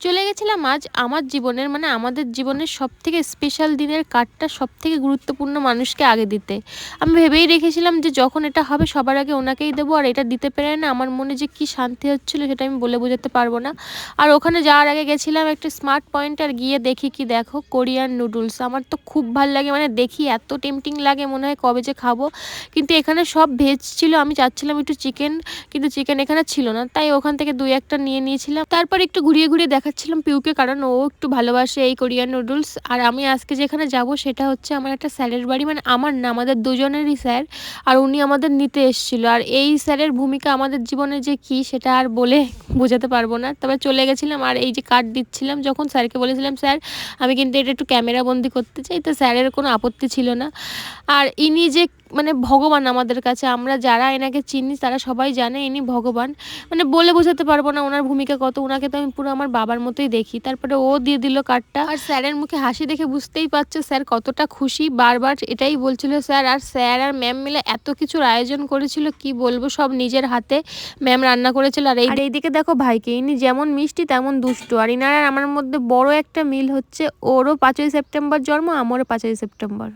চলে গেছিলাম আজ আমার জীবনের মানে আমাদের জীবনের সবথেকে স্পেশাল দিনের কার্ডটা সবথেকে গুরুত্বপূর্ণ মানুষকে আগে দিতে। আমি ভেবেই রেখেছিলাম যে যখন এটা হবে সবার আগে ওনাকেই দেবো, আর এটা দিতে পেরে না আমার মনে যে কী শান্তি হচ্ছিলো সেটা আমি বলে বোঝাতে পারবো না। আর ওখানে যাওয়ার আগে গেছিলাম একটা স্মার্ট পয়েন্ট, আর গিয়ে দেখি কি দেখো কোরিয়ান নুডলস। আমার তো খুব ভাল লাগে, মানে দেখি এত টেম্পটিং লাগে মনে হয় কবে যে খাবো, কিন্তু এখানে সব ভেজ ছিল। আমি চাচ্ছিলাম একটু চিকেন, কিন্তু চিকেন এখানে ছিল না, তাই ওখান থেকে দুই একটা নিয়ে নিয়েছিলাম। তারপর একটু ঘুরিয়ে ঘুরিয়ে দেখাচ্ছিলাম পিউকে, কারণ ও একটু ভালোবাসে এই কোরিয়ান নুডলস। আর আমি আজকে যেখানে যাব সেটা হচ্ছে আমার একটা স্যারের বাড়ি, মানে আমার না আমাদের দুজনেরই স্যার, আর উনি আমাদের নিতে এসেছিলো। আর এই স্যারের ভূমিকা আমাদের জীবনে যে কী সেটা আর বলে বোঝাতে পারবো না। তবে চলে গেছিলাম, আর এই যে কার্ড দিচ্ছিলাম যখন স্যারকে বলেছিলাম স্যার আমি কিন্তু এটা একটু ক্যামেরা বন্দি করতে চাই, তো স্যারের কোনো আপত্তি ছিল না। আর ইনি যে মানে ভগবান আমাদের কাছে, আমরা যারা এনাকে চিনি তারা সবাই জানে ইনি ভগবান, মানে বলে বোঝাতে পারবো না ওনার ভূমিকা কত। ওনাকে তো আমি পুরো আমার বাবার মতোই দেখি। তারপরে ও দিয়ে দিল কার্ডটা, আর স্যারের মুখে হাসি দেখে বুঝতেই পারছো স্যার কতটা খুশি, বারবার এটাই বলছিল স্যার। আর স্যার আর ম্যাম মিলে এত কিছুর আয়োজন করেছিল কি বলবো, সব নিজের হাতে ম্যাম রান্না করেছিল। আর এইদিকে দেখো ভাইকে, ইনি যেমন মিষ্টি তেমন দুষ্টু। আর ইনার আর আমার মধ্যে বড় একটা মিল হচ্ছে, ওরও 5ই সেপ্টেম্বর জন্ম, আমারও 5ই সেপ্টেম্বর।